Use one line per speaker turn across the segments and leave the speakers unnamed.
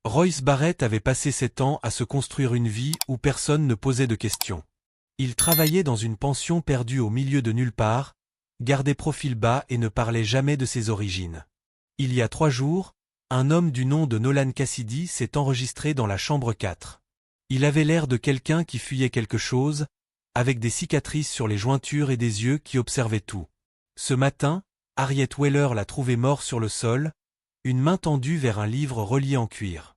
Royce Barrett avait passé 7 ans à se construire une vie où personne ne posait de questions. Il travaillait dans une pension perdue au milieu de nulle part, gardait profil bas et ne parlait jamais de ses origines. Il y a 3 jours, un homme du nom de Nolan Cassidy s'est enregistré dans la chambre 4. Il avait l'air de quelqu'un qui fuyait quelque chose, avec des cicatrices sur les jointures et des yeux qui observaient tout. Ce matin, Harriet Weller l'a trouvé mort sur le sol, une main tendue vers un livre relié en cuir.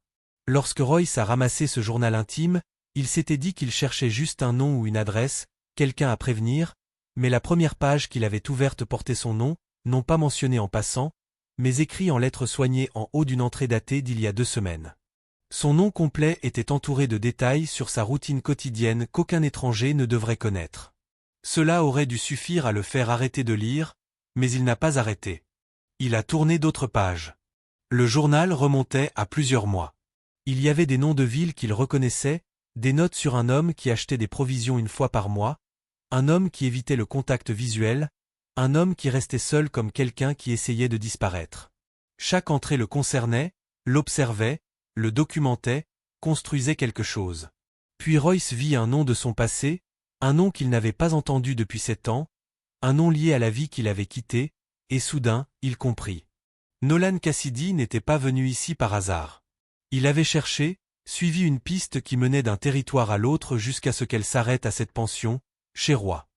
Lorsque Royce a ramassé ce journal intime, il s'était dit qu'il cherchait juste un nom ou une adresse, quelqu'un à prévenir, mais la première page qu'il avait ouverte portait son nom, non pas mentionné en passant, mais écrit en lettres soignées en haut d'une entrée datée d'il y a 2 semaines. Son nom complet était entouré de détails sur sa routine quotidienne qu'aucun étranger ne devrait connaître. Cela aurait dû suffire à le faire arrêter de lire, mais il n'a pas arrêté. Il a tourné d'autres pages. Le journal remontait à plusieurs mois. Il y avait des noms de villes qu'il reconnaissait, des notes sur un homme qui achetait des provisions une fois par mois, un homme qui évitait le contact visuel, un homme qui restait seul comme quelqu'un qui essayait de disparaître. Chaque entrée le concernait, l'observait, le documentait, construisait quelque chose. Puis Royce vit un nom de son passé, un nom qu'il n'avait pas entendu depuis 7 ans, un nom lié à la vie qu'il avait quittée, et soudain, il comprit. Nolan Cassidy n'était pas venu ici par hasard. Il avait cherché, suivi une piste qui menait d'un territoire à l'autre jusqu'à ce qu'elle s'arrête à cette pension, chez Roy.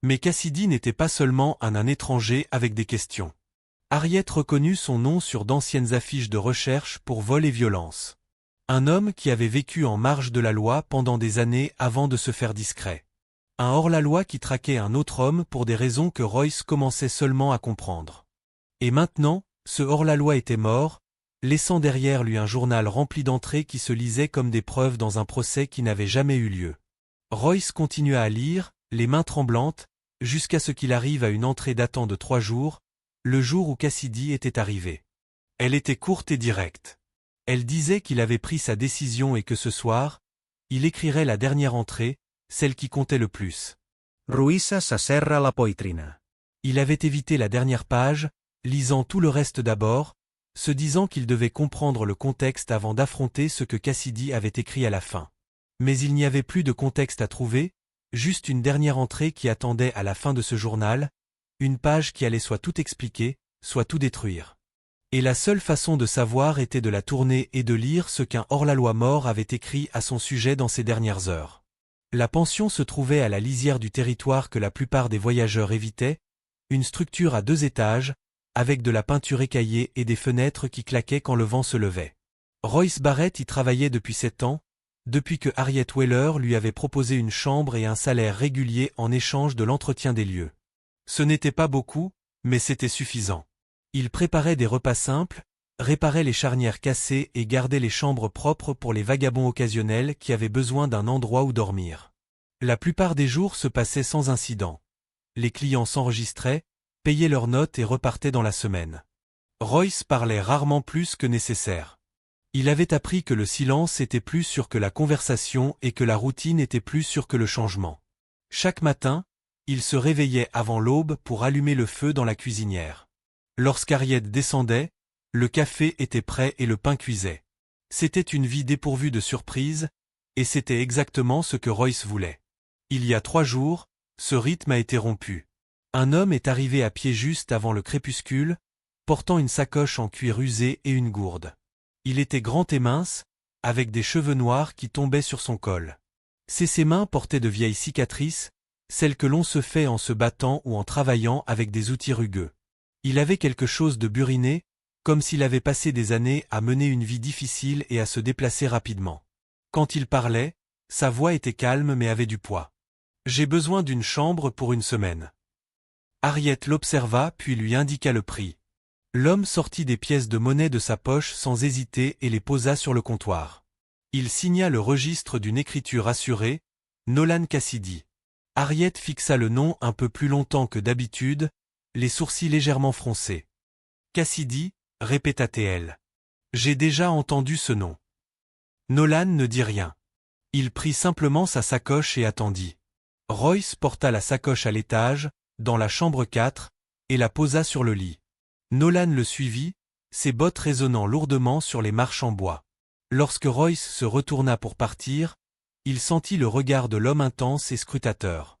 Mais Cassidy n'était pas seulement un étranger avec des questions. Harriet reconnut son nom sur d'anciennes affiches de recherche pour vol et violence. Un homme qui avait vécu en marge de la loi pendant des années avant de se faire discret. Un hors-la-loi qui traquait un autre homme pour des raisons que Royce commençait seulement à comprendre. Et maintenant, ce hors-la-loi était mort, laissant derrière lui un journal rempli d'entrées qui se lisaient comme des preuves dans un procès qui n'avait jamais eu lieu. Royce continua à lire, les mains tremblantes, jusqu'à ce qu'il arrive à une entrée datant de 3 jours, le jour où Cassidy était arrivé. Elle était courte et directe. Elle disait qu'il avait pris sa décision et que ce soir, il écrirait la dernière entrée, celle qui comptait le plus.
Ruisa s'asserra la poitrina.
Il avait évité la dernière page, lisant tout le reste d'abord, se disant qu'il devait comprendre le contexte avant d'affronter ce que Cassidy avait écrit à la fin. Mais il n'y avait plus de contexte à trouver, juste une dernière entrée qui attendait à la fin de ce journal, une page qui allait soit tout expliquer, soit tout détruire. Et la seule façon de savoir était de la tourner et de lire ce qu'un hors-la-loi mort avait écrit à son sujet dans ces dernières heures. La pension se trouvait à la lisière du territoire que la plupart des voyageurs évitaient, une structure à 2 étages, avec de la peinture écaillée et des fenêtres qui claquaient quand le vent se levait. Royce Barrett y travaillait depuis 7 ans, depuis que Harriet Weller lui avait proposé une chambre et un salaire régulier en échange de l'entretien des lieux. Ce n'était pas beaucoup, mais c'était suffisant. Il préparait des repas simples, réparait les charnières cassées et gardait les chambres propres pour les vagabonds occasionnels qui avaient besoin d'un endroit où dormir. La plupart des jours se passaient sans incident. Les clients s'enregistraient, payaient leurs notes et repartaient dans la semaine. Royce parlait rarement plus que nécessaire. Il avait appris que le silence était plus sûr que la conversation et que la routine était plus sûre que le changement. Chaque matin, il se réveillait avant l'aube pour allumer le feu dans la cuisinière. Lorsqu'Harriet descendait, le café était prêt et le pain cuisait. C'était une vie dépourvue de surprises, et c'était exactement ce que Royce voulait. Il y a 3 jours, ce rythme a été rompu. Un homme est arrivé à pied juste avant le crépuscule, portant une sacoche en cuir usé et une gourde. Il était grand et mince, avec des cheveux noirs qui tombaient sur son col. Ses mains portaient de vieilles cicatrices, celles que l'on se fait en se battant ou en travaillant avec des outils rugueux. Il avait quelque chose de buriné, comme s'il avait passé des années à mener une vie difficile et à se déplacer rapidement. Quand il parlait, sa voix était calme mais avait du poids. « J'ai besoin d'une chambre pour 1 semaine. » Harriet l'observa puis lui indiqua le prix. L'homme sortit des pièces de monnaie de sa poche sans hésiter et les posa sur le comptoir. Il signa le registre d'une écriture assurée, Nolan Cassidy. Harriet fixa le nom un peu plus longtemps que d'habitude, les sourcils légèrement froncés. Cassidy, répéta-t-elle. J'ai déjà entendu ce nom. Nolan ne dit rien. Il prit simplement sa sacoche et attendit. Royce porta la sacoche à l'étage, dans la chambre 4, et la posa sur le lit. Nolan le suivit, ses bottes résonnant lourdement sur les marches en bois. Lorsque Royce se retourna pour partir, il sentit le regard de l'homme intense et scrutateur.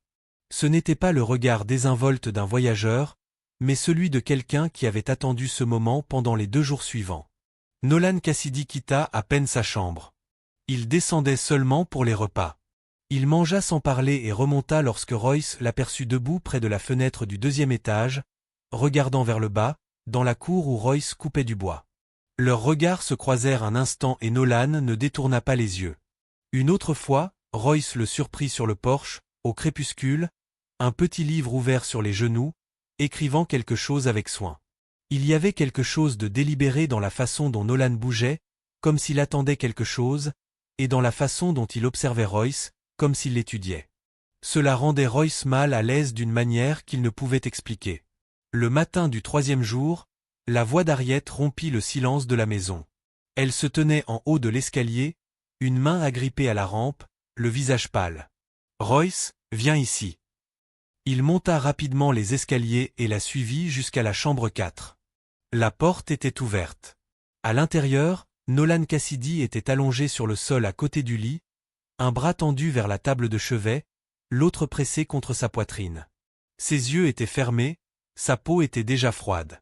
Ce n'était pas le regard désinvolte d'un voyageur, mais celui de quelqu'un qui avait attendu ce moment pendant les 2 jours suivants. Nolan Cassidy quitta à peine sa chambre. Il descendait seulement pour les repas. Il mangea sans parler et remonta lorsque Royce l'aperçut debout près de la fenêtre du 2e étage, regardant vers le bas, dans la cour où Royce coupait du bois. Leurs regards se croisèrent un instant et Nolan ne détourna pas les yeux. Une autre fois, Royce le surprit sur le porche, au crépuscule, un petit livre ouvert sur les genoux, écrivant quelque chose avec soin. Il y avait quelque chose de délibéré dans la façon dont Nolan bougeait, comme s'il attendait quelque chose, et dans la façon dont il observait Royce, comme s'il l'étudiait. Cela rendait Royce mal à l'aise d'une manière qu'il ne pouvait expliquer. Le matin du 3e jour, la voix d'Harriet rompit le silence de la maison. Elle se tenait en haut de l'escalier, une main agrippée à la rampe, le visage pâle. « Royce, viens ici. » Il monta rapidement les escaliers et la suivit jusqu'à la chambre 4. La porte était ouverte. À l'intérieur, Nolan Cassidy était allongé sur le sol à côté du lit, un bras tendu vers la table de chevet, l'autre pressé contre sa poitrine. Ses yeux étaient fermés, sa peau était déjà froide.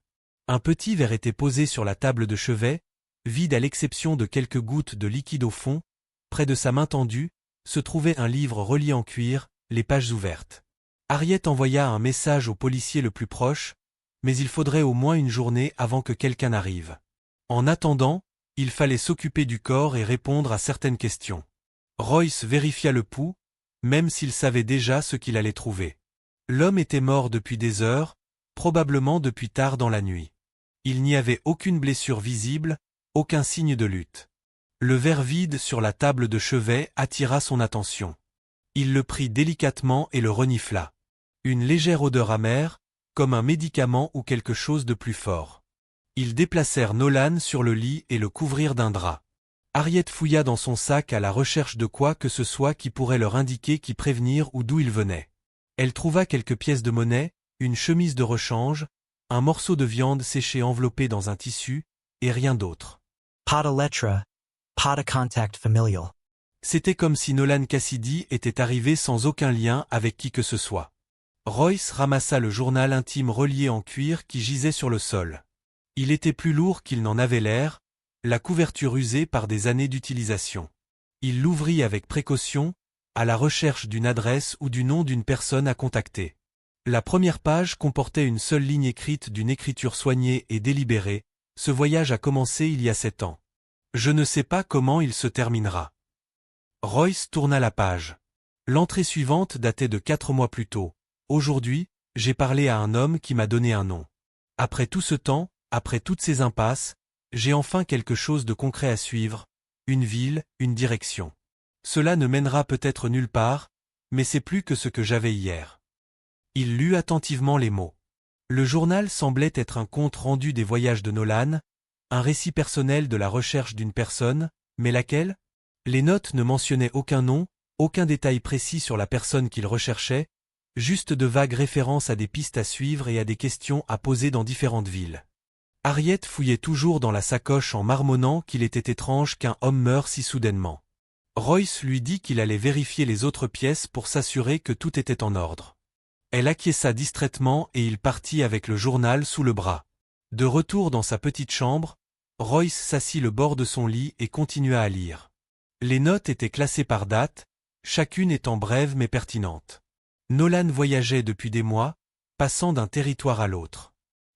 Un petit verre était posé sur la table de chevet, vide à l'exception de quelques gouttes de liquide au fond. Près de sa main tendue, se trouvait un livre relié en cuir, les pages ouvertes. Harriet envoya un message au policier le plus proche, mais il faudrait au moins une journée avant que quelqu'un n'arrive. En attendant, il fallait s'occuper du corps et répondre à certaines questions. Royce vérifia le pouls, même s'il savait déjà ce qu'il allait trouver. L'homme était mort depuis des heures, probablement depuis tard dans la nuit. Il n'y avait aucune blessure visible, aucun signe de lutte. Le verre vide sur la table de chevet attira son attention. Il le prit délicatement et le renifla. Une légère odeur amère, comme un médicament ou quelque chose de plus fort. Ils déplacèrent Nolan sur le lit et le couvrirent d'un drap. Harriet fouilla dans son sac à la recherche de quoi que ce soit qui pourrait leur indiquer qui prévenir ou d'où il venait. Elle trouva quelques pièces de monnaie, une chemise de rechange, un morceau de viande séchée enveloppé dans un tissu, et rien d'autre.
Pas de lettre, pas de contact familial.
C'était comme si Nolan Cassidy était arrivé sans aucun lien avec qui que ce soit. Royce ramassa le journal intime relié en cuir qui gisait sur le sol. Il était plus lourd qu'il n'en avait l'air, la couverture usée par des années d'utilisation. Il l'ouvrit avec précaution, à la recherche d'une adresse ou du nom d'une personne à contacter. La première page comportait une seule ligne écrite d'une écriture soignée et délibérée. Ce voyage a commencé il y a 7 ans. Je ne sais pas comment il se terminera. Royce tourna la page. L'entrée suivante datait de 4 mois plus tôt. Aujourd'hui, j'ai parlé à un homme qui m'a donné un nom. Après tout ce temps, après toutes ces impasses, j'ai enfin quelque chose de concret à suivre, une ville, une direction. Cela ne mènera peut-être nulle part, mais c'est plus que ce que j'avais hier. Il lut attentivement les mots. Le journal semblait être un compte rendu des voyages de Nolan, un récit personnel de la recherche d'une personne, mais laquelle? Les notes ne mentionnaient aucun nom, aucun détail précis sur la personne qu'il recherchait, juste de vagues références à des pistes à suivre et à des questions à poser dans différentes villes. Harriet fouillait toujours dans la sacoche en marmonnant qu'il était étrange qu'un homme meure si soudainement. Royce lui dit qu'il allait vérifier les autres pièces pour s'assurer que tout était en ordre. Elle acquiesça distraitement et il partit avec le journal sous le bras. De retour dans sa petite chambre, Royce s'assit le bord de son lit et continua à lire. Les notes étaient classées par date, chacune étant brève mais pertinente. Nolan voyageait depuis des mois, passant d'un territoire à l'autre.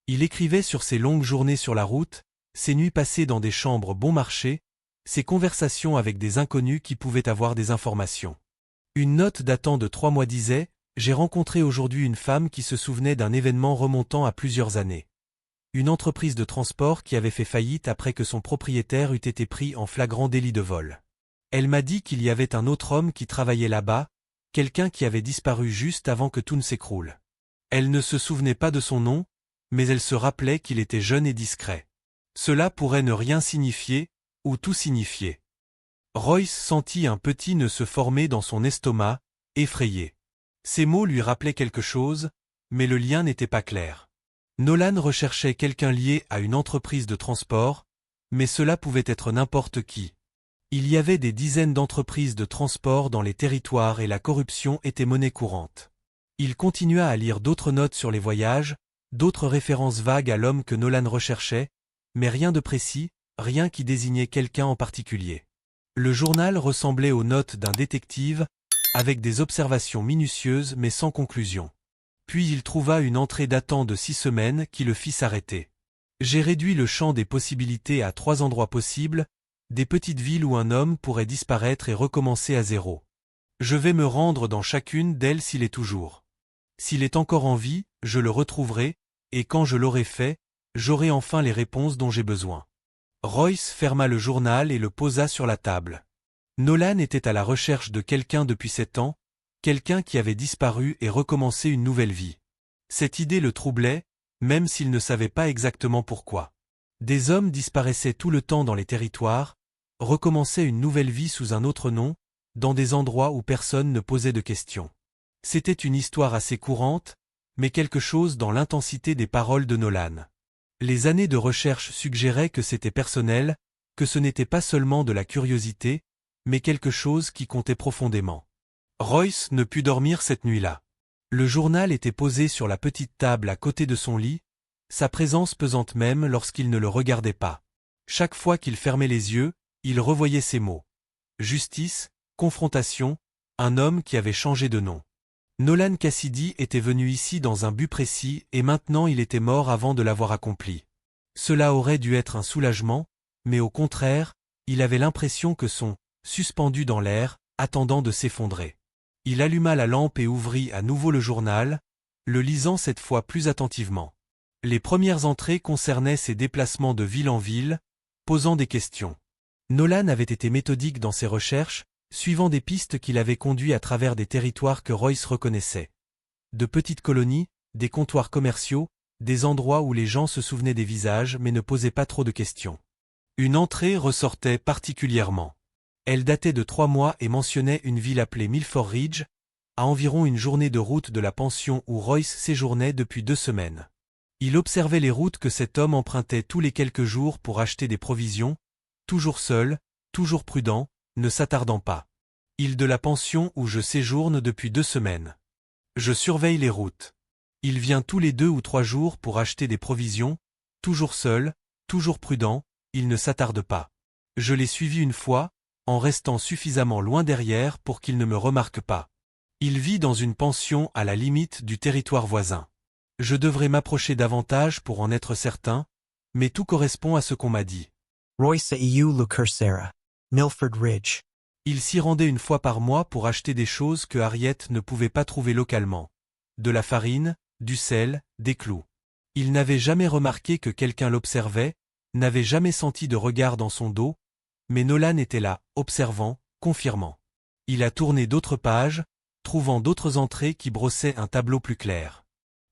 Il écrivait sur ses longues journées sur la route, ses nuits passées dans des chambres bon marché, ses conversations avec des inconnus qui pouvaient avoir des informations. Une note datant de 3 mois disait « J'ai rencontré aujourd'hui une femme qui se souvenait d'un événement remontant à plusieurs années. Une entreprise de transport qui avait fait faillite après que son propriétaire eût été pris en flagrant délit de vol. Elle m'a dit qu'il y avait un autre homme qui travaillait là-bas, quelqu'un qui avait disparu juste avant que tout ne s'écroule. Elle ne se souvenait pas de son nom, mais elle se rappelait qu'il était jeune et discret. Cela pourrait ne rien signifier, ou tout signifier. Royce sentit un petit nœud se former dans son estomac, effrayé. Ces mots lui rappelaient quelque chose, mais le lien n'était pas clair. Nolan recherchait quelqu'un lié à une entreprise de transport, mais cela pouvait être n'importe qui. Il y avait des dizaines d'entreprises de transport dans les territoires et la corruption était monnaie courante. Il continua à lire d'autres notes sur les voyages, d'autres références vagues à l'homme que Nolan recherchait, mais rien de précis, rien qui désignait quelqu'un en particulier. Le journal ressemblait aux notes d'un détective, avec des observations minutieuses mais sans conclusion. Puis il trouva une entrée datant de 6 semaines qui le fit s'arrêter. J'ai réduit le champ des possibilités à 3 endroits possibles, des petites villes où un homme pourrait disparaître et recommencer à zéro. Je vais me rendre dans chacune d'elles s'il est toujours. S'il est encore en vie, je le retrouverai, et quand je l'aurai fait, j'aurai enfin les réponses dont j'ai besoin. Royce ferma le journal et le posa sur la table. Nolan était à la recherche de quelqu'un depuis 7 ans, quelqu'un qui avait disparu et recommencé une nouvelle vie. Cette idée le troublait, même s'il ne savait pas exactement pourquoi. Des hommes disparaissaient tout le temps dans les territoires, recommençaient une nouvelle vie sous un autre nom, dans des endroits où personne ne posait de questions. C'était une histoire assez courante, mais quelque chose dans l'intensité des paroles de Nolan. Les années de recherche suggéraient que c'était personnel, que ce n'était pas seulement de la curiosité, mais quelque chose qui comptait profondément. Royce ne put dormir cette nuit-là. Le journal était posé sur la petite table à côté de son lit, sa présence pesante même lorsqu'il ne le regardait pas. Chaque fois qu'il fermait les yeux, il revoyait ces mots. Justice, confrontation, un homme qui avait changé de nom. Nolan Cassidy était venu ici dans un but précis et maintenant il était mort avant de l'avoir accompli. Cela aurait dû être un soulagement, mais au contraire, il avait l'impression que son « suspendu dans l'air » attendant de s'effondrer. Il alluma la lampe et ouvrit à nouveau le journal, le lisant cette fois plus attentivement. Les premières entrées concernaient ses déplacements de ville en ville, posant des questions. Nolan avait été méthodique dans ses recherches, suivant des pistes qui l'avaient conduit à travers des territoires que Royce reconnaissait. De petites colonies, des comptoirs commerciaux, des endroits où les gens se souvenaient des visages mais ne posaient pas trop de questions. Une entrée ressortait particulièrement. Elle datait de 3 mois et mentionnait une ville appelée Milford Ridge, à environ une journée de route de la pension où Royce séjournait depuis 2 semaines. Il observait les routes que cet homme empruntait tous les quelques jours pour acheter des provisions, toujours seul, toujours prudent, ne s'attardant pas. Île de la pension où je séjourne depuis 2 semaines. Je surveille les routes. Il vient tous les 2 ou 3 jours pour acheter des provisions, toujours seul, toujours prudent, il ne s'attarde pas. Je l'ai suivi une fois, en restant suffisamment loin derrière pour qu'il ne me remarque pas. Il vit dans une pension à la limite du territoire voisin. Je devrais m'approcher davantage pour en être certain, mais tout correspond à ce qu'on m'a dit.
Royce EU Lucursera, Milford Ridge.
Il s'y rendait une fois par mois pour acheter des choses que Harriet ne pouvait pas trouver localement. De la farine, du sel, des clous. Il n'avait jamais remarqué que quelqu'un l'observait, n'avait jamais senti de regard dans son dos, mais Nolan était là, observant, confirmant. Il a tourné d'autres pages, trouvant d'autres entrées qui brossaient un tableau plus clair.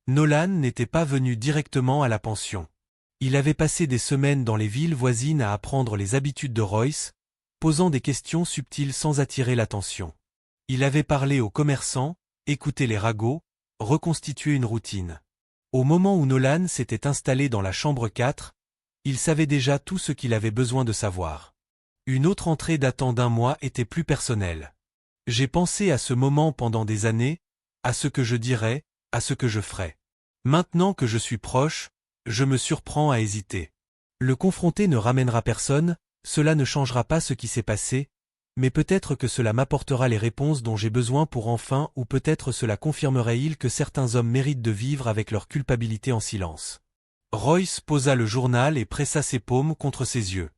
Nolan n'était pas venu directement à la pension. Il avait passé des semaines dans les villes voisines à apprendre les habitudes de Royce, posant des questions subtiles sans attirer l'attention. Il avait parlé aux commerçants, écouté les ragots, reconstitué une routine. Au moment où Nolan s'était installé dans la chambre 4, il savait déjà tout ce qu'il avait besoin de savoir. Une autre entrée datant d'1 mois était plus personnelle. J'ai pensé à ce moment pendant des années, à ce que je dirais, à ce que je ferais. Maintenant que je suis proche, je me surprends à hésiter. Le confronter ne ramènera personne, cela ne changera pas ce qui s'est passé, mais peut-être que cela m'apportera les réponses dont j'ai besoin pour enfin ou peut-être cela confirmerait-il que certains hommes méritent de vivre avec leur culpabilité en silence. Royce posa le journal et pressa ses paumes contre ses yeux.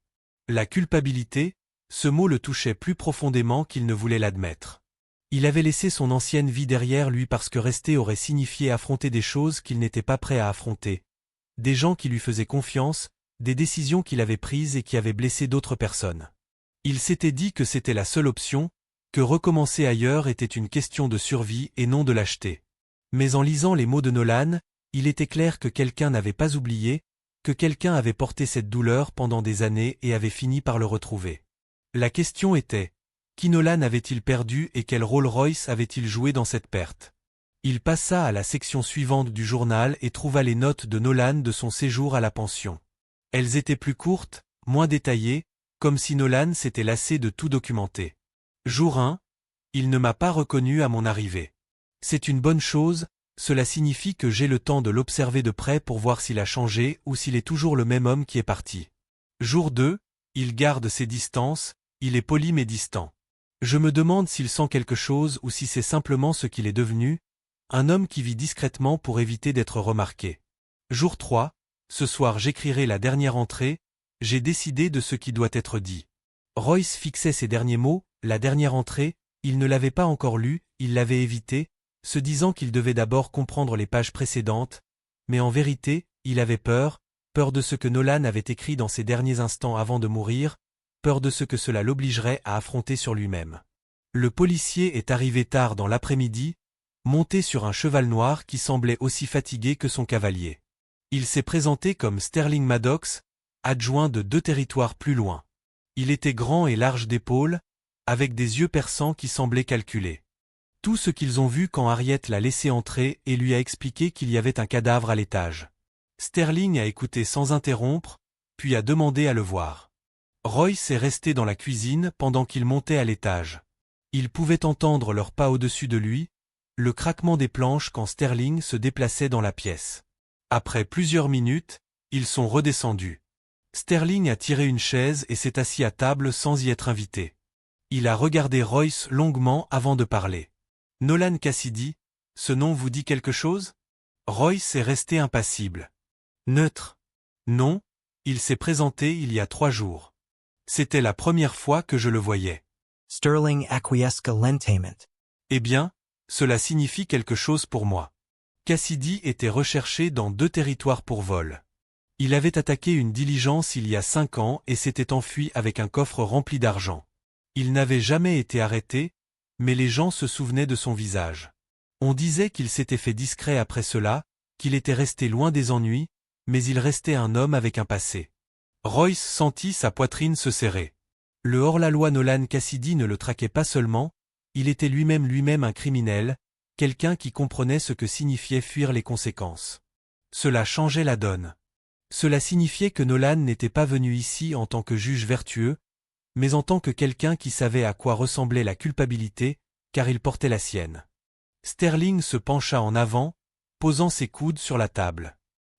La culpabilité, ce mot le touchait plus profondément qu'il ne voulait l'admettre. Il avait laissé son ancienne vie derrière lui parce que rester aurait signifié affronter des choses qu'il n'était pas prêt à affronter. Des gens qui lui faisaient confiance, des décisions qu'il avait prises et qui avaient blessé d'autres personnes. Il s'était dit que c'était la seule option, que recommencer ailleurs était une question de survie et non de lâcheté. Mais en lisant les mots de Nolan, il était clair que quelqu'un n'avait pas oublié, que quelqu'un avait porté cette douleur pendant des années et avait fini par le retrouver. La question était, qui Nolan avait-il perdu et quel rôle Royce avait-il joué dans cette perte? Il passa à la section suivante du journal et trouva les notes de Nolan de son séjour à la pension. Elles étaient plus courtes, moins détaillées, comme si Nolan s'était lassé de tout documenter. Jour 1. Il ne m'a pas reconnu à mon arrivée. C'est une bonne chose, cela signifie que j'ai le temps de l'observer de près pour voir s'il a changé ou s'il est toujours le même homme qui est parti. Jour 2. Il garde ses distances, il est poli mais distant. Je me demande s'il sent quelque chose ou si c'est simplement ce qu'il est devenu, un homme qui vit discrètement pour éviter d'être remarqué. Jour 3. Ce soir j'écrirai la dernière entrée, j'ai décidé de ce qui doit être dit. Royce fixait ses derniers mots, la dernière entrée, il ne l'avait pas encore lue, il l'avait évité, se disant qu'il devait d'abord comprendre les pages précédentes, mais en vérité, il avait peur de ce que Nolan avait écrit dans ses derniers instants avant de mourir, peur de ce que cela l'obligerait à affronter sur lui-même. Le policier est arrivé tard dans l'après-midi, monté sur un cheval noir qui semblait aussi fatigué que son cavalier. Il s'est présenté comme Sterling Maddox, adjoint de 2 territoires plus loin. Il était grand et large d'épaules, avec des yeux perçants qui semblaient calculer. Tout ce qu'ils ont vu quand Harriet l'a laissé entrer et lui a expliqué qu'il y avait un cadavre à l'étage. Sterling a écouté sans interrompre, puis a demandé à le voir. Royce est resté dans la cuisine pendant qu'ils montaient à l'étage. Il pouvait entendre leurs pas au-dessus de lui, le craquement des planches quand Sterling se déplaçait dans la pièce. Après plusieurs minutes, ils sont redescendus. Sterling a tiré une chaise et s'est assis à table sans y être invité. Il a regardé Royce longuement avant de parler. « Nolan Cassidy, ce nom vous dit quelque chose ?» Royce est resté impassible. Neutre. Non, il s'est présenté il y a 3 jours. C'était la première fois que je le voyais.
Sterling acquiesca lentament.
Eh bien, cela signifie quelque chose pour moi. Cassidy était recherché dans 2 territoires pour vol. Il avait attaqué une diligence il y a 5 ans et s'était enfui avec un coffre rempli d'argent. Il n'avait jamais été arrêté, mais les gens se souvenaient de son visage. On disait qu'il s'était fait discret après cela, qu'il était resté loin des ennuis, mais il restait un homme avec un passé. Royce sentit sa poitrine se serrer. Le hors-la-loi Nolan Cassidy ne le traquait pas seulement, il était lui-même un criminel, quelqu'un qui comprenait ce que signifiait fuir les conséquences. Cela changeait la donne. Cela signifiait que Nolan n'était pas venu ici en tant que juge vertueux, mais en tant que quelqu'un qui savait à quoi ressemblait la culpabilité, car il portait la sienne. Sterling se pencha en avant, posant ses coudes sur la table.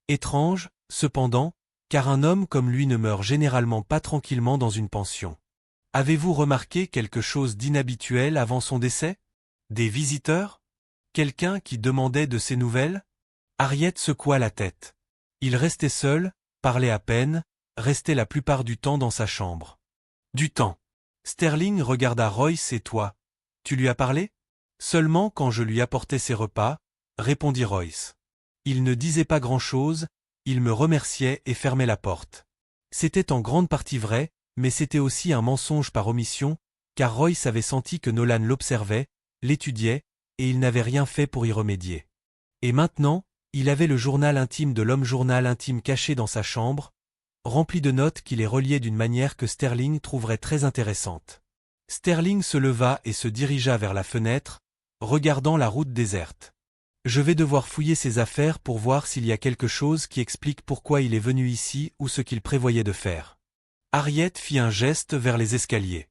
Étrange, cependant, car un homme comme lui ne meurt généralement pas tranquillement dans une pension. Avez-vous remarqué quelque chose d'inhabituel avant son décès? Des visiteurs? Quelqu'un qui demandait de ses nouvelles? Harriet secoua la tête. Il restait seul, parlait à peine, restait la plupart du temps dans sa chambre. Du temps. Sterling regarda Royce et toi. Tu lui as parlé? Seulement quand je lui apportais ses repas, répondit Royce. Il ne disait pas grand-chose, il me remerciait et fermait la porte. C'était en grande partie vrai, mais c'était aussi un mensonge par omission, car Royce avait senti que Nolan l'observait, l'étudiait, et il n'avait rien fait pour y remédier. Et maintenant, il avait le journal intime de l'homme journal intime caché dans sa chambre, rempli de notes qui les reliaient d'une manière que Sterling trouverait très intéressante. Sterling se leva et se dirigea vers la fenêtre, regardant la route déserte. Je vais devoir fouiller ses affaires pour voir s'il y a quelque chose qui explique pourquoi il est venu ici ou ce qu'il prévoyait de faire. Harriet fit un geste vers les escaliers.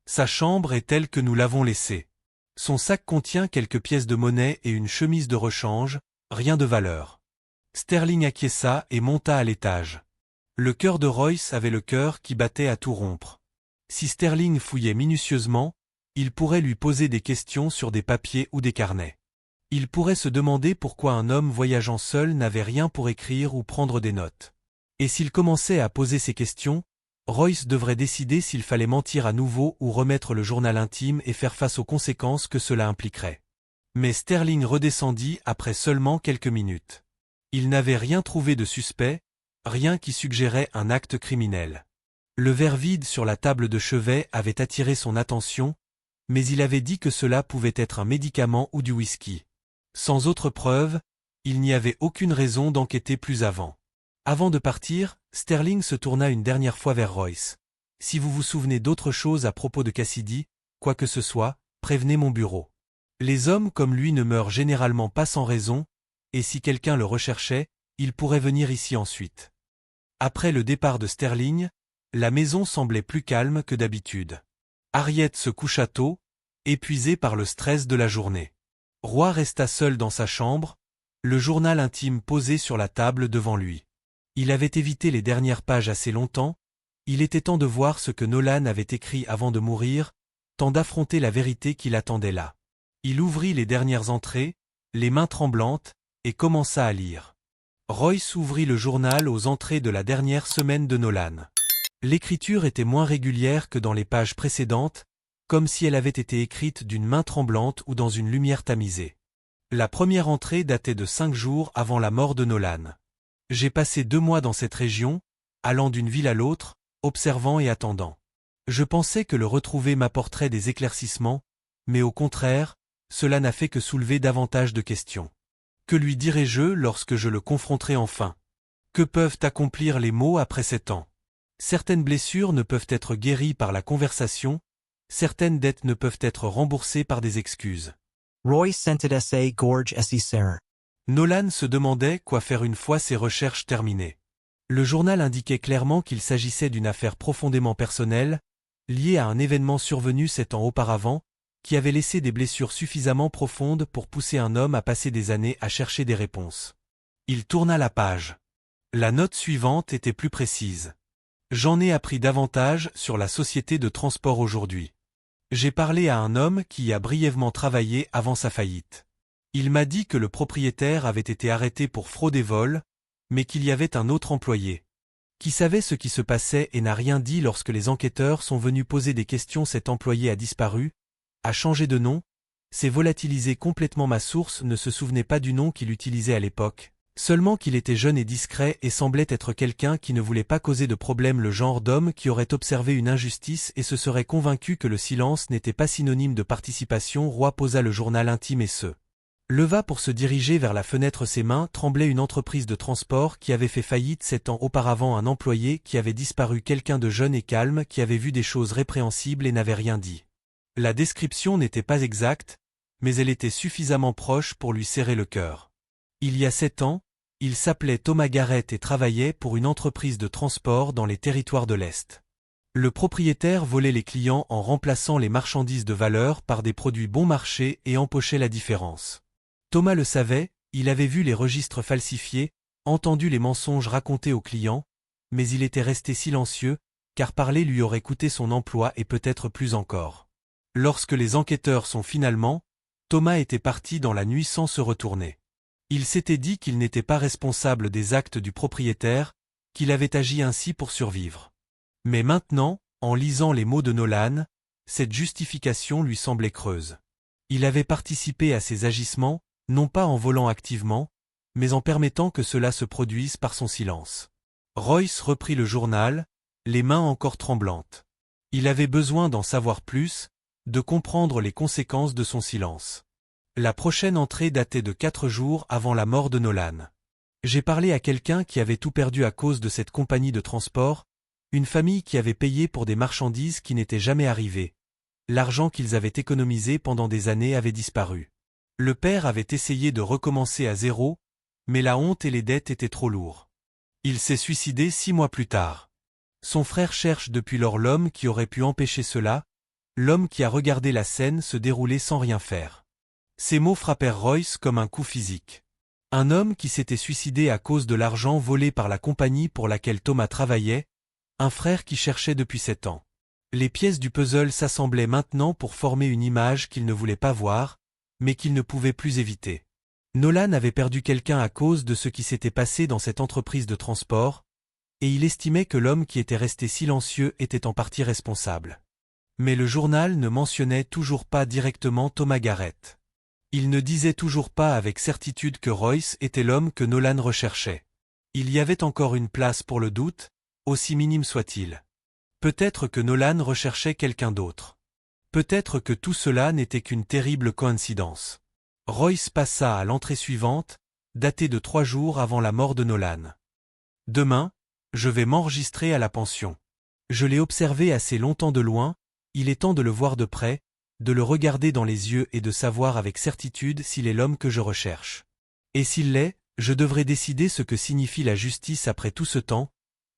Sa chambre est telle que nous l'avons laissée. Son sac contient quelques pièces de monnaie et une chemise de rechange, rien de valeur. Sterling acquiesça et monta à l'étage. Le cœur de Royce avait le cœur qui battait à tout rompre. Si Sterling fouillait minutieusement, il pourrait lui poser des questions sur des papiers ou des carnets. Il pourrait se demander pourquoi un homme voyageant seul n'avait rien pour écrire ou prendre des notes. Et s'il commençait à poser ces questions, Royce devrait décider s'il fallait mentir à nouveau ou remettre le journal intime et faire face aux conséquences que cela impliquerait. Mais Sterling redescendit après seulement quelques minutes. Il n'avait rien trouvé de suspect, rien qui suggérait un acte criminel. Le verre vide sur la table de chevet avait attiré son attention, mais il avait dit que cela pouvait être un médicament ou du whisky. Sans autre preuve, il n'y avait aucune raison d'enquêter plus avant. Avant de partir, Sterling se tourna une dernière fois vers Royce. Si vous vous souvenez d'autre chose à propos de Cassidy, quoi que ce soit, prévenez mon bureau. Les hommes comme lui ne meurent généralement pas sans raison, et si quelqu'un le recherchait, il pourrait venir ici ensuite. Après le départ de Sterling, la maison semblait plus calme que d'habitude. Harriet se coucha tôt, épuisée par le stress de la journée. Roy resta seul dans sa chambre, le journal intime posé sur la table devant lui. Il avait évité les dernières pages assez longtemps, il était temps de voir ce que Nolan avait écrit avant de mourir, temps d'affronter la vérité qui l'attendait là. Il ouvrit les dernières entrées, les mains tremblantes, et commença à lire. Royce ouvrit le journal aux entrées de la dernière semaine de Nolan. L'écriture était moins régulière que dans les pages précédentes, comme si elle avait été écrite d'une main tremblante ou dans une lumière tamisée. La première entrée datait de 5 jours avant la mort de Nolan. J'ai passé 2 mois dans cette région, allant d'une ville à l'autre, observant et attendant. Je pensais que le retrouver m'apporterait des éclaircissements, mais au contraire, cela n'a fait que soulever davantage de questions. Que lui dirai-je lorsque je le confronterai enfin? Que peuvent accomplir les mots après 7 ans? Certaines blessures ne peuvent être guéries par la conversation, certaines dettes ne peuvent être remboursées par des excuses.
Roy sented sa gorge ser.
Nolan se demandait quoi faire une fois ses recherches terminées. Le journal indiquait clairement qu'il s'agissait d'une affaire profondément personnelle, liée à un événement survenu 7 ans auparavant, qui avait laissé des blessures suffisamment profondes pour pousser un homme à passer des années à chercher des réponses. Il tourna la page. La note suivante était plus précise. J'en ai appris davantage sur la société de transport aujourd'hui. J'ai parlé à un homme qui y a brièvement travaillé avant sa faillite. Il m'a dit que le propriétaire avait été arrêté pour fraude et vol, mais qu'il y avait un autre employé, qui savait ce qui se passait et n'a rien dit lorsque les enquêteurs sont venus poser des questions. Cet employé a disparu, a changé de nom, s'est volatilisé complètement. Ma source ne se souvenait pas du nom qu'il utilisait à l'époque. Seulement qu'il était jeune et discret et semblait être quelqu'un qui ne voulait pas causer de problème, le genre d'homme qui aurait observé une injustice et se serait convaincu que le silence n'était pas synonyme de participation. Roy posa le journal intime et se leva pour se diriger vers la fenêtre. Ses mains tremblaient. Une entreprise de transport qui avait fait faillite 7 ans auparavant, un employé qui avait disparu, quelqu'un de jeune et calme qui avait vu des choses répréhensibles et n'avait rien dit. La description n'était pas exacte, mais elle était suffisamment proche pour lui serrer le cœur. Il y a 7 ans, il s'appelait Thomas Garrett et travaillait pour une entreprise de transport dans les territoires de l'Est. Le propriétaire volait les clients en remplaçant les marchandises de valeur par des produits bon marché et empochait la différence. Thomas le savait, il avait vu les registres falsifiés, entendu les mensonges racontés aux clients, mais il était resté silencieux, car parler lui aurait coûté son emploi et peut-être plus encore. Lorsque les enquêteurs sont finalement, Thomas était parti dans la nuit sans se retourner. Il s'était dit qu'il n'était pas responsable des actes du propriétaire, qu'il avait agi ainsi pour survivre. Mais maintenant, en lisant les mots de Nolan, cette justification lui semblait creuse. Il avait participé à ces agissements, non pas en volant activement, mais en permettant que cela se produise par son silence. Royce reprit le journal, les mains encore tremblantes. Il avait besoin d'en savoir plus, de comprendre les conséquences de son silence. La prochaine entrée datait de 4 jours avant la mort de Nolan. J'ai parlé à quelqu'un qui avait tout perdu à cause de cette compagnie de transport, une famille qui avait payé pour des marchandises qui n'étaient jamais arrivées. L'argent qu'ils avaient économisé pendant des années avait disparu. Le père avait essayé de recommencer à zéro, mais la honte et les dettes étaient trop lourds. Il s'est suicidé 6 mois plus tard. Son frère cherche depuis lors l'homme qui aurait pu empêcher cela, l'homme qui a regardé la scène se dérouler sans rien faire. Ces mots frappèrent Royce comme un coup physique. Un homme qui s'était suicidé à cause de l'argent volé par la compagnie pour laquelle Thomas travaillait, un frère qui cherchait depuis 7 ans. Les pièces du puzzle s'assemblaient maintenant pour former une image qu'il ne voulait pas voir, mais qu'il ne pouvait plus éviter. Nolan avait perdu quelqu'un à cause de ce qui s'était passé dans cette entreprise de transport, et il estimait que l'homme qui était resté silencieux était en partie responsable. Mais le journal ne mentionnait toujours pas directement Thomas Garrett. Il ne disait toujours pas avec certitude que Royce était l'homme que Nolan recherchait. Il y avait encore une place pour le doute, aussi minime soit-il. Peut-être que Nolan recherchait quelqu'un d'autre. Peut-être que tout cela n'était qu'une terrible coïncidence. Royce passa à l'entrée suivante, datée de 3 jours avant la mort de Nolan. Demain, je vais m'enregistrer à la pension. Je l'ai observé assez longtemps de loin, il est temps de le voir de près, de le regarder dans les yeux et de savoir avec certitude s'il est l'homme que je recherche. Et s'il l'est, je devrais décider ce que signifie la justice après tout ce temps,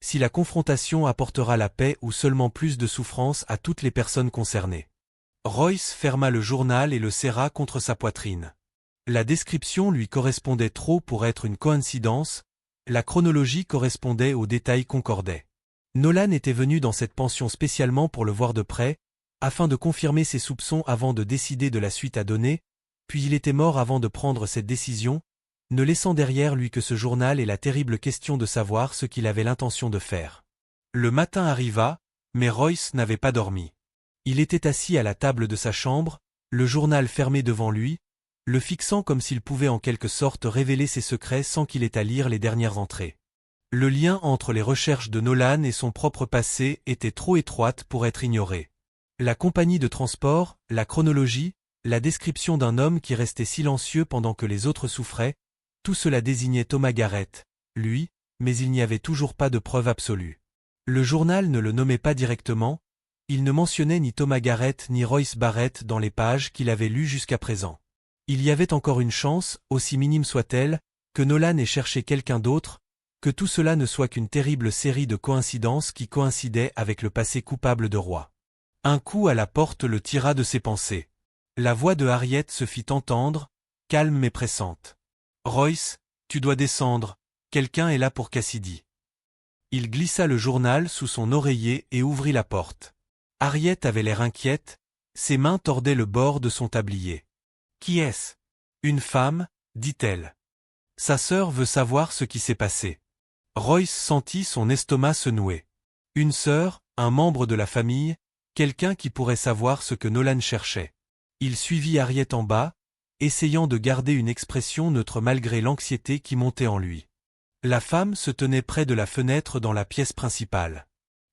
si la confrontation apportera la paix ou seulement plus de souffrance à toutes les personnes concernées. Royce ferma le journal et le serra contre sa poitrine. La description lui correspondait trop pour être une coïncidence, la chronologie correspondait aux détails concordés. Nolan était venu dans cette pension spécialement pour le voir de près, afin de confirmer ses soupçons avant de décider de la suite à donner, puis il était mort avant de prendre cette décision, ne laissant derrière lui que ce journal et la terrible question de savoir ce qu'il avait l'intention de faire. Le matin arriva, mais Royce n'avait pas dormi. Il était assis à la table de sa chambre, le journal fermé devant lui, le fixant comme s'il pouvait en quelque sorte révéler ses secrets sans qu'il ait à lire les dernières entrées. Le lien entre les recherches de Nolan et son propre passé était trop étroite pour être ignoré. La compagnie de transport, la chronologie, la description d'un homme qui restait silencieux pendant que les autres souffraient, tout cela désignait Thomas Garrett, lui, mais il n'y avait toujours pas de preuve absolue. Le journal ne le nommait pas directement, il ne mentionnait ni Thomas Garrett ni Royce Barrett dans les pages qu'il avait lues jusqu'à présent. Il y avait encore une chance, aussi minime soit-elle, que Nolan ait cherché quelqu'un d'autre, que tout cela ne soit qu'une terrible série de coïncidences qui coïncidaient avec le passé coupable de Roy. Un coup à la porte le tira de ses pensées. La voix de Harriet se fit entendre, calme mais pressante. « Royce, tu dois descendre, quelqu'un est là pour Cassidy. » Il glissa le journal sous son oreiller et ouvrit la porte. Harriet avait l'air inquiète, ses mains tordaient le bord de son tablier. « Qui est-ce ? » ?»« Une femme, dit-elle. Sa sœur veut savoir ce qui s'est passé. » Royce sentit son estomac se nouer. Une sœur, un membre de la famille, quelqu'un qui pourrait savoir ce que Nolan cherchait. Il suivit Harriet en bas, essayant de garder une expression neutre malgré l'anxiété qui montait en lui. La femme se tenait près de la fenêtre dans la pièce principale.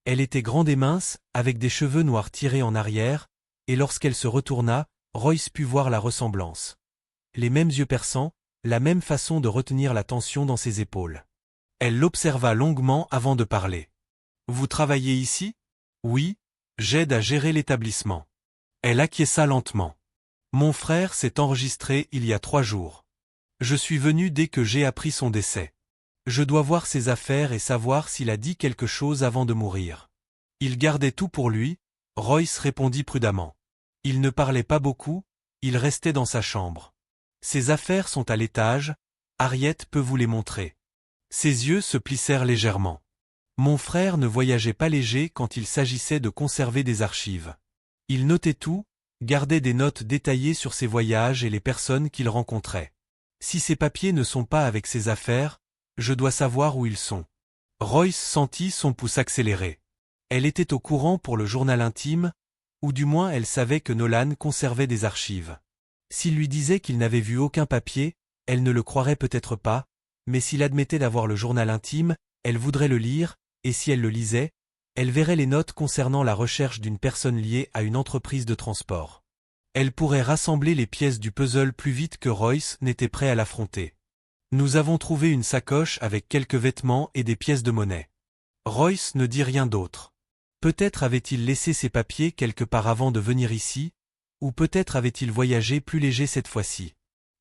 Elle était grande et mince, avec des cheveux noirs tirés en arrière, et lorsqu'elle se retourna, Royce put voir la ressemblance. Les mêmes yeux perçants, la même façon de retenir la tension dans ses épaules. Elle l'observa longuement avant de parler. « Vous travaillez ici ? » ?»« Oui, j'aide à gérer l'établissement. » Elle acquiesça lentement. « Mon frère s'est enregistré il y a 3 jours. Je suis venu dès que j'ai appris son décès. Je dois voir ses affaires et savoir s'il a dit quelque chose avant de mourir. » Il gardait tout pour lui, Royce répondit prudemment. Il ne parlait pas beaucoup, il restait dans sa chambre. Ses affaires sont à l'étage, Harriet peut vous les montrer. Ses yeux se plissèrent légèrement. Mon frère ne voyageait pas léger quand il s'agissait de conserver des archives. Il notait tout, gardait des notes détaillées sur ses voyages et les personnes qu'il rencontrait. Si ces papiers ne sont pas avec ses affaires, je dois savoir où ils sont. Royce sentit son pouce accélérer. Elle était au courant pour le journal intime, ou du moins elle savait que Nolan conservait des archives. S'il lui disait qu'il n'avait vu aucun papier, elle ne le croirait peut-être pas, mais s'il admettait d'avoir le journal intime, elle voudrait le lire, et si elle le lisait, elle verrait les notes concernant la recherche d'une personne liée à une entreprise de transport. Elle pourrait rassembler les pièces du puzzle plus vite que Royce n'était prêt à l'affronter. Nous avons trouvé une sacoche avec quelques vêtements et des pièces de monnaie. Royce ne dit rien d'autre. Peut-être avait-il laissé ses papiers quelque part avant de venir ici, ou peut-être avait-il voyagé plus léger cette fois-ci.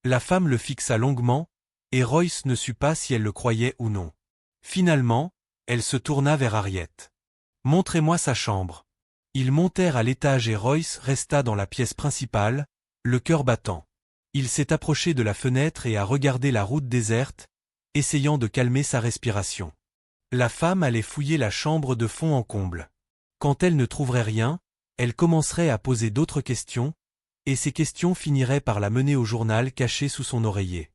La femme le fixa longuement, et Royce ne sut pas si elle le croyait ou non. Finalement, elle se tourna vers Harriet. « Montrez-moi sa chambre. » Ils montèrent à l'étage et Royce resta dans la pièce principale, le cœur battant. Il s'est approché de la fenêtre et a regardé la route déserte, essayant de calmer sa respiration. La femme allait fouiller la chambre de fond en comble. Quand elle ne trouverait rien, elle commencerait à poser d'autres questions, et ces questions finiraient par la mener au journal caché sous son oreiller.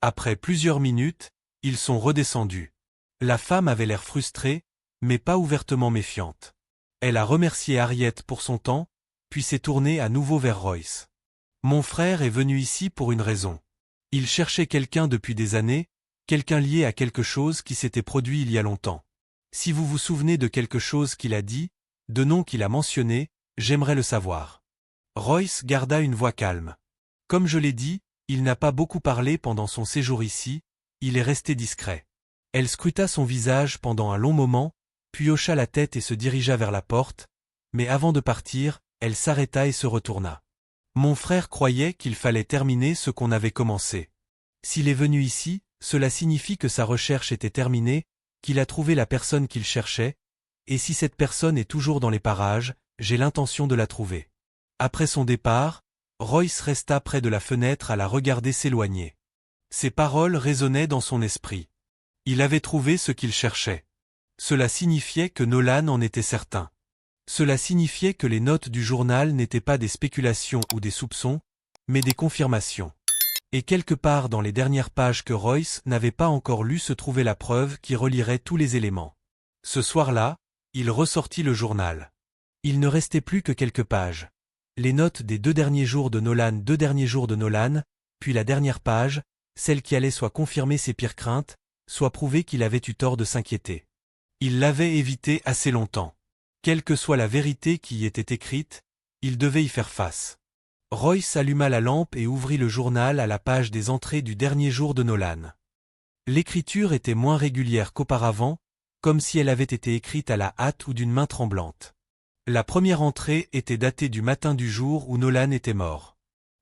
Après plusieurs minutes, ils sont redescendus. La femme avait l'air frustrée, mais pas ouvertement méfiante. Elle a remercié Harriet pour son temps, puis s'est tournée à nouveau vers Royce. « Mon frère est venu ici pour une raison. Il cherchait quelqu'un depuis des années, quelqu'un lié à quelque chose qui s'était produit il y a longtemps. Si vous vous souvenez de quelque chose qu'il a dit, de nom qu'il a mentionné, j'aimerais le savoir. » Royce garda une voix calme. Comme je l'ai dit, il n'a pas beaucoup parlé pendant son séjour ici, il est resté discret. Elle scruta son visage pendant un long moment, puis hocha la tête et se dirigea vers la porte, mais avant de partir, elle s'arrêta et se retourna. Mon frère croyait qu'il fallait terminer ce qu'on avait commencé. S'il est venu ici, cela signifie que sa recherche était terminée, qu'il a trouvé la personne qu'il cherchait, et si cette personne est toujours dans les parages, j'ai l'intention de la trouver. Après son départ, Royce resta près de la fenêtre à la regarder s'éloigner. Ces paroles résonnaient dans son esprit. Il avait trouvé ce qu'il cherchait. Cela signifiait que Nolan en était certain. Cela signifiait que les notes du journal n'étaient pas des spéculations ou des soupçons, mais des confirmations. Et quelque part dans les dernières pages que Royce n'avait pas encore lues se trouvait la preuve qui relierait tous les éléments. Ce soir-là, il ressortit le journal. Il ne restait plus que quelques pages. Les notes des 2 derniers jours de Nolan, 2 derniers jours de Nolan, puis la dernière page, celle qui allait soit confirmer ses pires craintes, soit prouver qu'il avait eu tort de s'inquiéter. Il l'avait évité assez longtemps. Quelle que soit la vérité qui y était écrite, il devait y faire face. Royce alluma la lampe et ouvrit le journal à la page des entrées du dernier jour de Nolan. L'écriture était moins régulière qu'auparavant, comme si elle avait été écrite à la hâte ou d'une main tremblante. La première entrée était datée du matin du jour où Nolan était mort.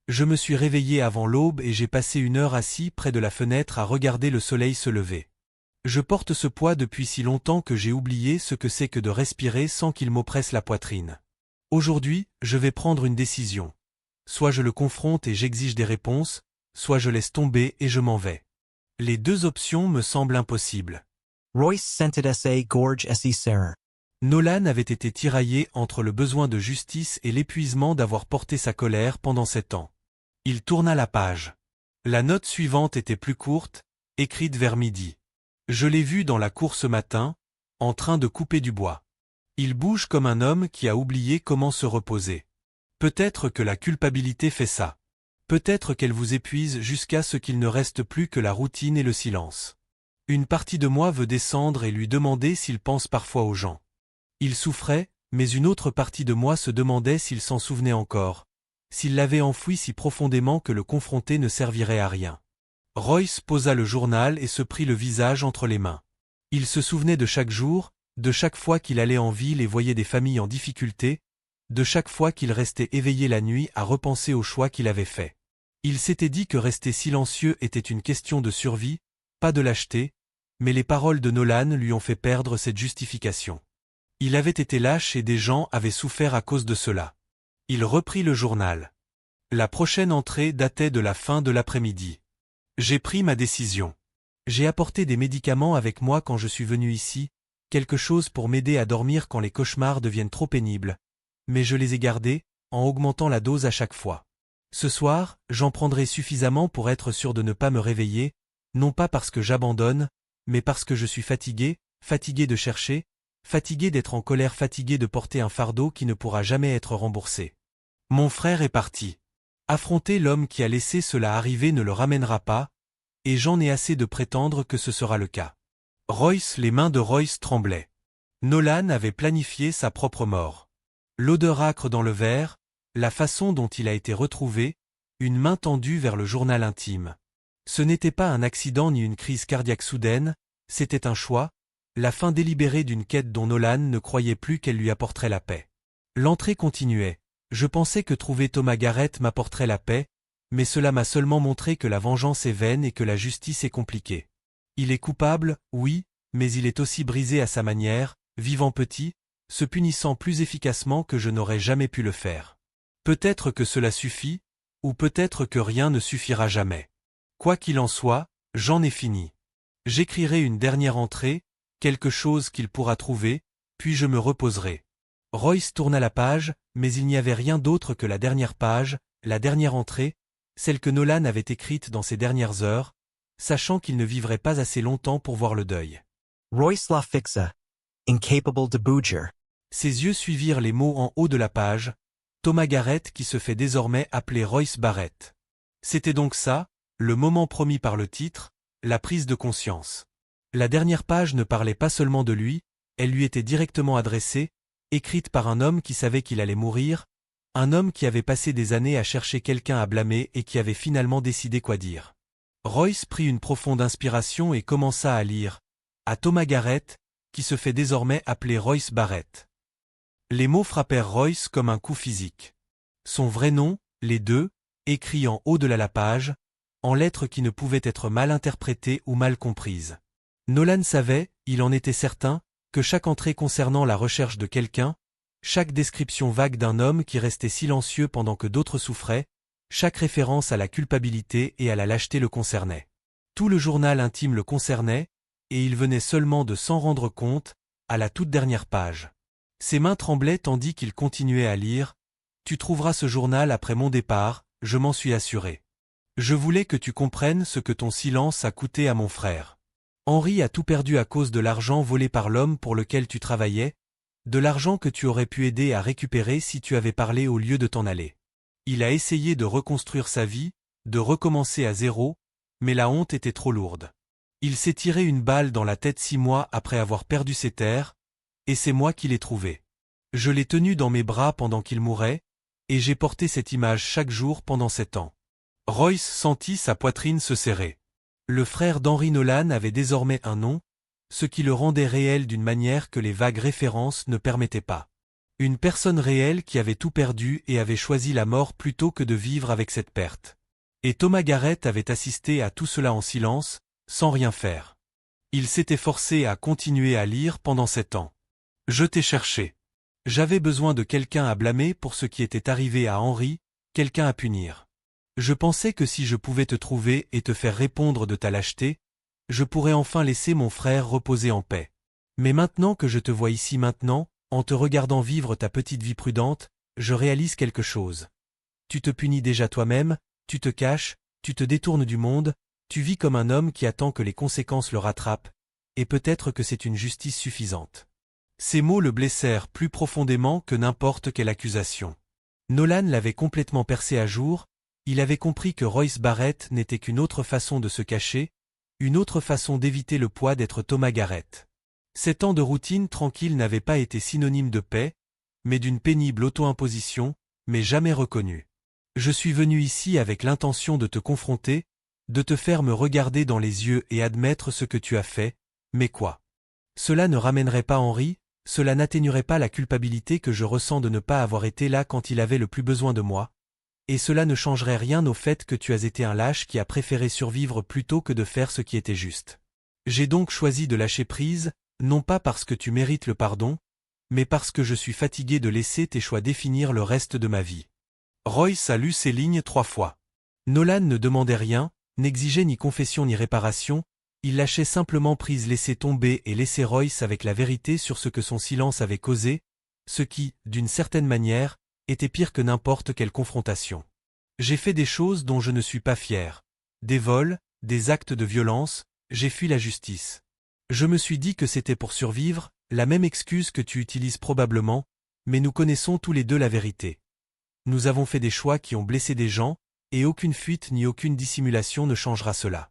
Je me suis réveillé avant l'aube et j'ai passé 1 heure assis près de la fenêtre à regarder le soleil se lever. Je porte ce poids depuis si longtemps que j'ai oublié ce que c'est que de respirer sans qu'il m'oppresse la poitrine. Aujourd'hui, je vais prendre une décision. Soit je le confronte et j'exige des réponses, soit je laisse tomber et je m'en vais. Les 2 options me semblent impossibles.
Royce sented sa gorge esse serrer.
Nolan avait été tiraillé entre le besoin de justice et l'épuisement d'avoir porté sa colère pendant 7 ans. Il tourna la page. La note suivante était plus courte, écrite vers midi. Je l'ai vu dans la cour ce matin, en train de couper du bois. Il bouge comme un homme qui a oublié comment se reposer. Peut-être que la culpabilité fait ça. Peut-être qu'elle vous épuise jusqu'à ce qu'il ne reste plus que la routine et le silence. Une partie de moi veut descendre et lui demander s'il pense parfois aux gens. Il souffrait, mais une autre partie de moi se demandait s'il s'en souvenait encore, s'il l'avait enfoui si profondément que le confronter ne servirait à rien. Royce posa le journal et se prit le visage entre les mains. Il se souvenait de chaque jour, de chaque fois qu'il allait en ville et voyait des familles en difficulté, de chaque fois qu'il restait éveillé la nuit à repenser au choix qu'il avait fait. Il s'était dit que rester silencieux était une question de survie, pas de lâcheté, mais les paroles de Nolan lui ont fait perdre cette justification. Il avait été lâche et des gens avaient souffert à cause de cela. Il reprit le journal. La prochaine entrée datait de la fin de l'après-midi. J'ai pris ma décision. J'ai apporté des médicaments avec moi quand je suis venu ici, quelque chose pour m'aider à dormir quand les cauchemars deviennent trop pénibles, mais je les ai gardés, en augmentant la dose à chaque fois. Ce soir, j'en prendrai suffisamment pour être sûr de ne pas me réveiller, non pas parce que j'abandonne, mais parce que je suis fatigué, fatigué de chercher, fatigué d'être en colère, fatigué de porter un fardeau qui ne pourra jamais être remboursé. Mon frère est parti. Affronter l'homme qui a laissé cela arriver ne le ramènera pas, et j'en ai assez de prétendre que ce sera le cas. Royce, les mains de Royce tremblaient. Nolan avait planifié sa propre mort. L'odeur âcre dans le verre, la façon dont il a été retrouvé, une main tendue vers le journal intime. Ce n'était pas un accident ni une crise cardiaque soudaine, c'était un choix, la fin délibérée d'une quête dont Nolan ne croyait plus qu'elle lui apporterait la paix. L'entrée continuait. Je pensais que trouver Thomas Garrett m'apporterait la paix, mais cela m'a seulement montré que la vengeance est vaine et que la justice est compliquée. Il est coupable, oui, mais il est aussi brisé à sa manière, vivant petit, se punissant plus efficacement que je n'aurais jamais pu le faire. Peut-être que cela suffit, ou peut-être que rien ne suffira jamais. Quoi qu'il en soit, j'en ai fini. J'écrirai une dernière entrée, quelque chose qu'il pourra trouver, puis je me reposerai. Royce tourna la page, mais il n'y avait rien d'autre que la dernière page, la dernière entrée, celle que Nolan avait écrite dans ses dernières heures, sachant qu'il ne vivrait pas assez longtemps pour voir le deuil.
Royce la fixa, incapable de bouger.
Ses yeux suivirent les mots en haut de la page, Thomas Garrett qui se fait désormais appeler Royce Barrett. C'était donc ça, le moment promis par le titre, la prise de conscience. La dernière page ne parlait pas seulement de lui, elle lui était directement adressée, écrite par un homme qui savait qu'il allait mourir, un homme qui avait passé des années à chercher quelqu'un à blâmer et qui avait finalement décidé quoi dire. Royce prit une profonde inspiration et commença à lire, à Thomas Garrett, qui se fait désormais appeler Royce Barrett. Les mots frappèrent Royce comme un coup physique. Son vrai nom, les deux, écrits en haut de la page, en lettres qui ne pouvaient être mal interprétées ou mal comprises. Nolan savait, Il en était certain que chaque entrée concernant la recherche de quelqu'un, chaque description vague d'un homme qui restait silencieux pendant que d'autres souffraient, chaque référence à la culpabilité et à la lâcheté le concernait. Tout le journal intime le concernait, et il venait seulement de s'en rendre compte, à la toute dernière page. Ses mains tremblaient tandis qu'il continuait à lire. « Tu trouveras ce journal après mon départ, je m'en suis assuré. Je voulais que tu comprennes ce que ton silence a coûté à mon frère. Henri a tout perdu à cause de l'argent volé par l'homme pour lequel tu travaillais, de l'argent que tu aurais pu aider à récupérer si tu avais parlé au lieu de t'en aller. Il a essayé de reconstruire sa vie, de recommencer à zéro, mais la honte était trop lourde. Il s'est tiré une balle dans la tête 6 mois après avoir perdu ses terres, et c'est moi qui l'ai trouvé. Je l'ai tenu dans mes bras pendant qu'il mourait, et j'ai porté cette image chaque jour pendant 7 ans. » Royce sentit sa poitrine se serrer. Le frère d'Henri Nolan avait désormais un nom, ce qui le rendait réel d'une manière que les vagues références ne permettaient pas. Une personne réelle qui avait tout perdu et avait choisi la mort plutôt que de vivre avec cette perte. Et Thomas Garrett avait assisté à tout cela en silence, sans rien faire. Il s'était forcé à continuer à lire pendant 7 ans. Je t'ai cherché. J'avais besoin de quelqu'un à blâmer pour ce qui était arrivé à Henri, quelqu'un à punir. Je pensais que si je pouvais te trouver et te faire répondre de ta lâcheté, je pourrais enfin laisser mon frère reposer en paix. Mais maintenant que je te vois ici maintenant, en te regardant vivre ta petite vie prudente, je réalise quelque chose. Tu te punis déjà toi-même, tu te caches, tu te détournes du monde, tu vis comme un homme qui attend que les conséquences le rattrapent, et peut-être que c'est une justice suffisante. Ces mots le blessèrent plus profondément que n'importe quelle accusation. Nolan l'avait complètement percé à jour, il avait compris que Royce Barrett n'était qu'une autre façon de se cacher, une autre façon d'éviter le poids d'être Thomas Garrett. 7 ans de routine tranquille n'avaient pas été synonymes de paix, mais d'une pénible auto-imposition, mais jamais reconnue. Je suis venu ici avec l'intention de te confronter, de te faire me regarder dans les yeux et admettre ce que tu as fait, mais quoi? Cela ne ramènerait pas Henri, cela n'atténuerait pas la culpabilité que je ressens de ne pas avoir été là quand il avait le plus besoin de moi, et cela ne changerait rien au fait que tu as été un lâche qui a préféré survivre plutôt que de faire ce qui était juste. J'ai donc choisi de lâcher prise, non pas parce que tu mérites le pardon, mais parce que je suis fatigué de laisser tes choix définir le reste de ma vie. Royce a lu ces lignes 3 fois. Nolan ne demandait rien, n'exigeait ni confession ni réparation, il lâchait simplement prise, laissait tomber et laissait Royce avec la vérité sur ce que son silence avait causé, ce qui, d'une certaine manière, était pire que n'importe quelle confrontation. J'ai fait des choses dont je ne suis pas fier. Des vols, des actes de violence, j'ai fui la justice. Je me suis dit que c'était pour survivre, la même excuse que tu utilises probablement, mais nous connaissons tous les deux la vérité. Nous avons fait des choix qui ont blessé des gens, et aucune fuite ni aucune dissimulation ne changera cela.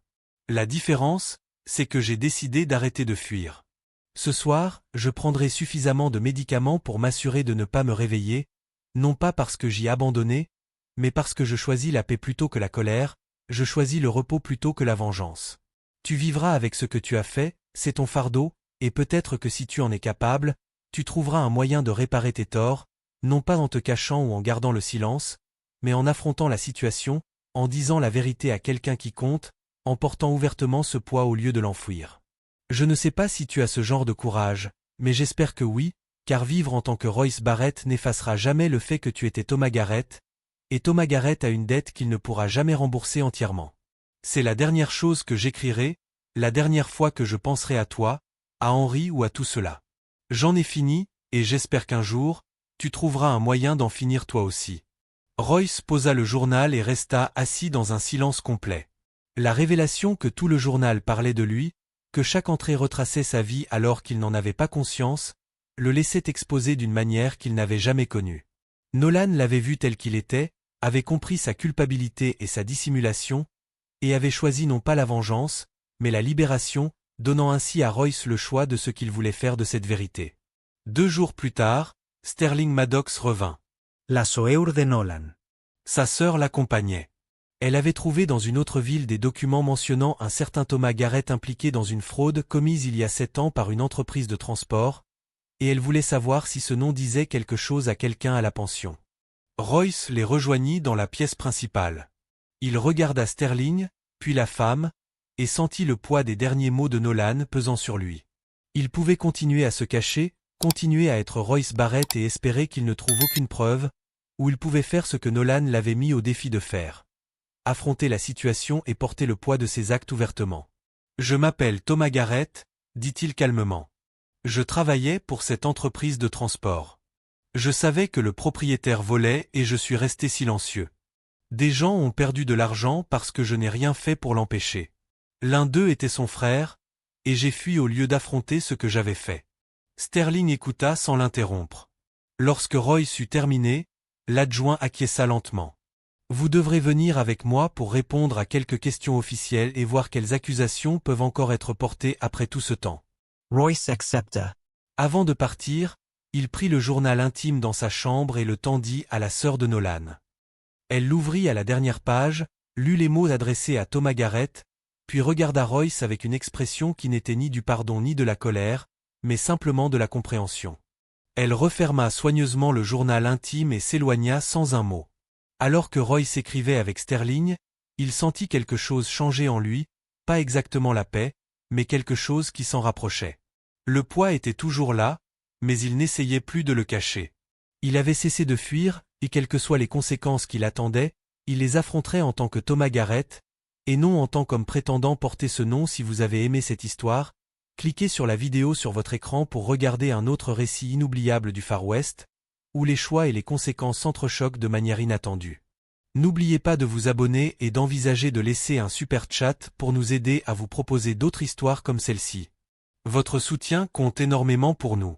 La différence, c'est que j'ai décidé d'arrêter de fuir. Ce soir, je prendrai suffisamment de médicaments pour m'assurer de ne pas me réveiller, non pas parce que j'y ai abandonné, mais parce que je choisis la paix plutôt que la colère, je choisis le repos plutôt que la vengeance. Tu vivras avec ce que tu as fait, c'est ton fardeau, et peut-être que si tu en es capable, tu trouveras un moyen de réparer tes torts, non pas en te cachant ou en gardant le silence, mais en affrontant la situation, en disant la vérité à quelqu'un qui compte, en portant ouvertement ce poids au lieu de l'enfouir. Je ne sais pas si tu as ce genre de courage, mais j'espère que oui, car vivre en tant que Royce Barrett n'effacera jamais le fait que tu étais Thomas Garrett, et Thomas Garrett a une dette qu'il ne pourra jamais rembourser entièrement. C'est la dernière chose que j'écrirai, la dernière fois que je penserai à toi, à Henri ou à tout cela. J'en ai fini, et j'espère qu'un jour, tu trouveras un moyen d'en finir toi aussi. Royce posa le journal et resta assis dans un silence complet. La révélation que tout le journal parlait de lui, que chaque entrée retraçait sa vie alors qu'il n'en avait pas conscience, le laissait exposé d'une manière qu'il n'avait jamais connue. Nolan l'avait vu tel qu'il était, avait compris sa culpabilité et sa dissimulation, et avait choisi non pas la vengeance, mais la libération, donnant ainsi à Royce le choix de ce qu'il voulait faire de cette vérité. 2 jours plus tard, Sterling Maddox revint.
La soeur de Nolan.
Sa sœur l'accompagnait. Elle avait trouvé dans une autre ville des documents mentionnant un certain Thomas Garrett impliqué dans une fraude commise il y a 7 ans par une entreprise de transport, et elle voulait savoir si ce nom disait quelque chose à quelqu'un à la pension. Royce les rejoignit dans la pièce principale. Il regarda Sterling, puis la femme, et sentit le poids des derniers mots de Nolan pesant sur lui. Il pouvait continuer à se cacher, continuer à être Royce Barrett et espérer qu'il ne trouve aucune preuve, ou il pouvait faire ce que Nolan l'avait mis au défi de faire. Affronter la situation et porter le poids de ses actes ouvertement. Je m'appelle Thomas Garrett, dit-il calmement. Je travaillais pour cette entreprise de transport. Je savais que le propriétaire volait et je suis resté silencieux. Des gens ont perdu de l'argent parce que je n'ai rien fait pour l'empêcher. L'un d'eux était son frère, et j'ai fui au lieu d'affronter ce que j'avais fait. Sterling écouta sans l'interrompre. Lorsque Royce eut terminé, l'adjoint acquiesça lentement. Vous devrez venir avec moi pour répondre à quelques questions officielles et voir quelles accusations peuvent encore être portées après tout ce temps.
Royce accepta.
Avant de partir, il prit le journal intime dans sa chambre et le tendit à la sœur de Nolan. Elle l'ouvrit à la dernière page, lut les mots adressés à Thomas Garrett, puis regarda Royce avec une expression qui n'était ni du pardon ni de la colère, mais simplement de la compréhension. Elle referma soigneusement le journal intime et s'éloigna sans un mot. Alors que Royce écrivait avec Sterling, il sentit quelque chose changer en lui, pas exactement la paix, mais quelque chose qui s'en rapprochait. Le poids était toujours là, mais il n'essayait plus de le cacher. Il avait cessé de fuir, et quelles que soient les conséquences qui l'attendaient, il les affronterait en tant que Thomas Garrett, et non en tant qu'homme prétendant porter ce nom. Si vous avez aimé cette histoire, cliquez sur la vidéo sur votre écran pour regarder un autre récit inoubliable du Far West, où les choix et les conséquences s'entrechoquent de manière inattendue. N'oubliez pas de vous abonner et d'envisager de laisser un super chat pour nous aider à vous proposer d'autres histoires comme celle-ci. Votre soutien compte énormément pour nous.